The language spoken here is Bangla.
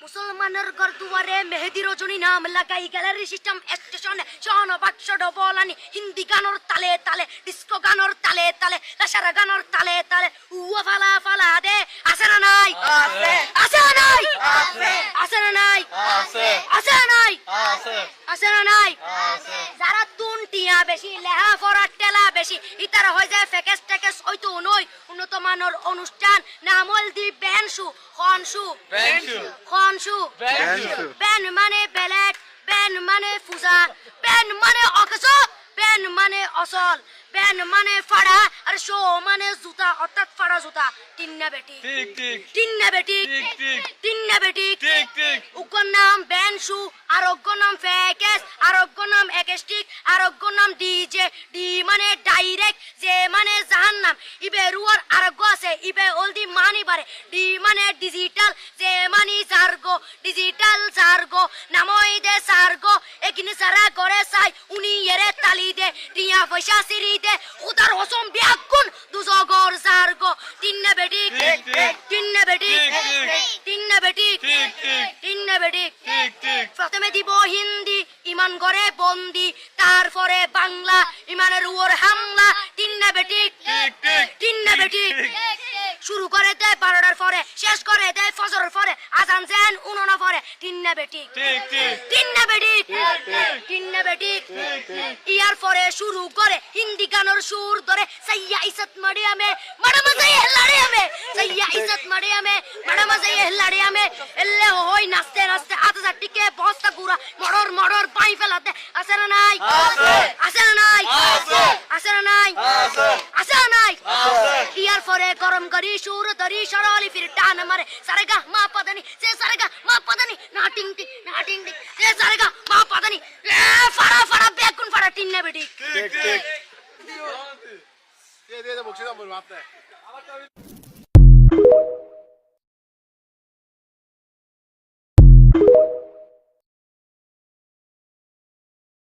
মুসলমানের ঘর দুয়ারে মেহেদি রজনী নাম লাগাই গ্যালারি সিস্টেম স্টেশনে শহন বাক্স ডবলানি হিন্দি গানোর তালে তালে ডিস্কো গানোর তালে তালে লাসারা গানোর তালে তালে উয়া ফালা ফালা দে আছে না নাই আছে আছে না নাই আছে আছে না নাই আছে আছে না নাই আছে আছে না নাই আছে যারা তুনটিয়া বেশি লেহা ফরা টেলা বেশি ইতারা হয়ে যায় ফেকেস টেকেস হয়তো নয় উন্নত মানের অনুষ্ঠান নামল দি বেনশু খনশু খনশু বেন মানে বেলেট বেন মানে ফুজা বেন মানে অকস বেন মানে অসল বেন মানে ফাড়া আর শো মানে জুতা অর্থাৎ ফাড়া জুতা তিন্না বেটি ঠিক ঠিক তিন্না বেটি ঠিক ঠিক তিন্না বেটি ঠিক ঠিক উকর নাম বেনশু আরোগ্য নাম ফেকেস আরোগ্য নাম একেস্টিক আরোগ্য নাম ডিজে ডি মানে ডাইরেক্ট যে মানে জাহান্নাম ইবে রুয়ার আরোগ্য আছে ইবে অলদি মানি পারে ডি মানে ডিজিটাল যে মানি জার্গো ডিজিটাল জার্গো নামই দে সার্গো একিনি সারা করে সাই উনি এরে তালি দে টিয়া পয়সা সিরি দে উদার হসম বিয়াকুন দুজগর জার্গো তিন্না বেটি ঠিক ঠিক তিন্না বেটি ঠিক ঠিক তিন্না বেটি ঠিক ঠিক তিন্না বেটি ঠিক ঠিক প্রথমে দিব হিন্দি ইমান করে বন্দি তারপরে বাংলা ইমানের উপর হামলা তিন্না বেটি ঠিক ঠিক তিন্না বেটি শুরু করে দেয় 12টার পরে শেষ করে দেয় ফজরের পরে আজান যেন উননা পরে তিন্না বেটি ঠিক ঠিক তিন্না বেটি ঠিক ঠিক তিন্না বেটি ঠিক ঠিক ইয়ার পরে শুরু করে হিন্দি গানের সুর ধরে সাইয়া ইজ্জত মারিয়া মে ম্যাডাম যাই হেলাড়িয়া মে সাইয়া ইজ্জত মারিয়া মে ম্যাডাম যাই হেলাড়িয়া মে এলে হই নাচতে নাচতে আধা টিকে বস্তা গুড়া মড়র মড়র পাই ফেলাতে আছে না নাই আছে আছে না নাই আছে আছে না নাই আছে আছে না নাই আছে ইয়ার পরে গরম করি সুর ধরি সরলি ফির টান মারে সারেগা মা পদানি সে সারেগা মা পদানি না টিং টিং না টিং টিং সে সারেগা মা পদানি ফাড়া ফাড়া বেগুন ফাড়া টিন্না বেটি ঠিক ঠিক দিয়ে বকশিস বলবো আপনি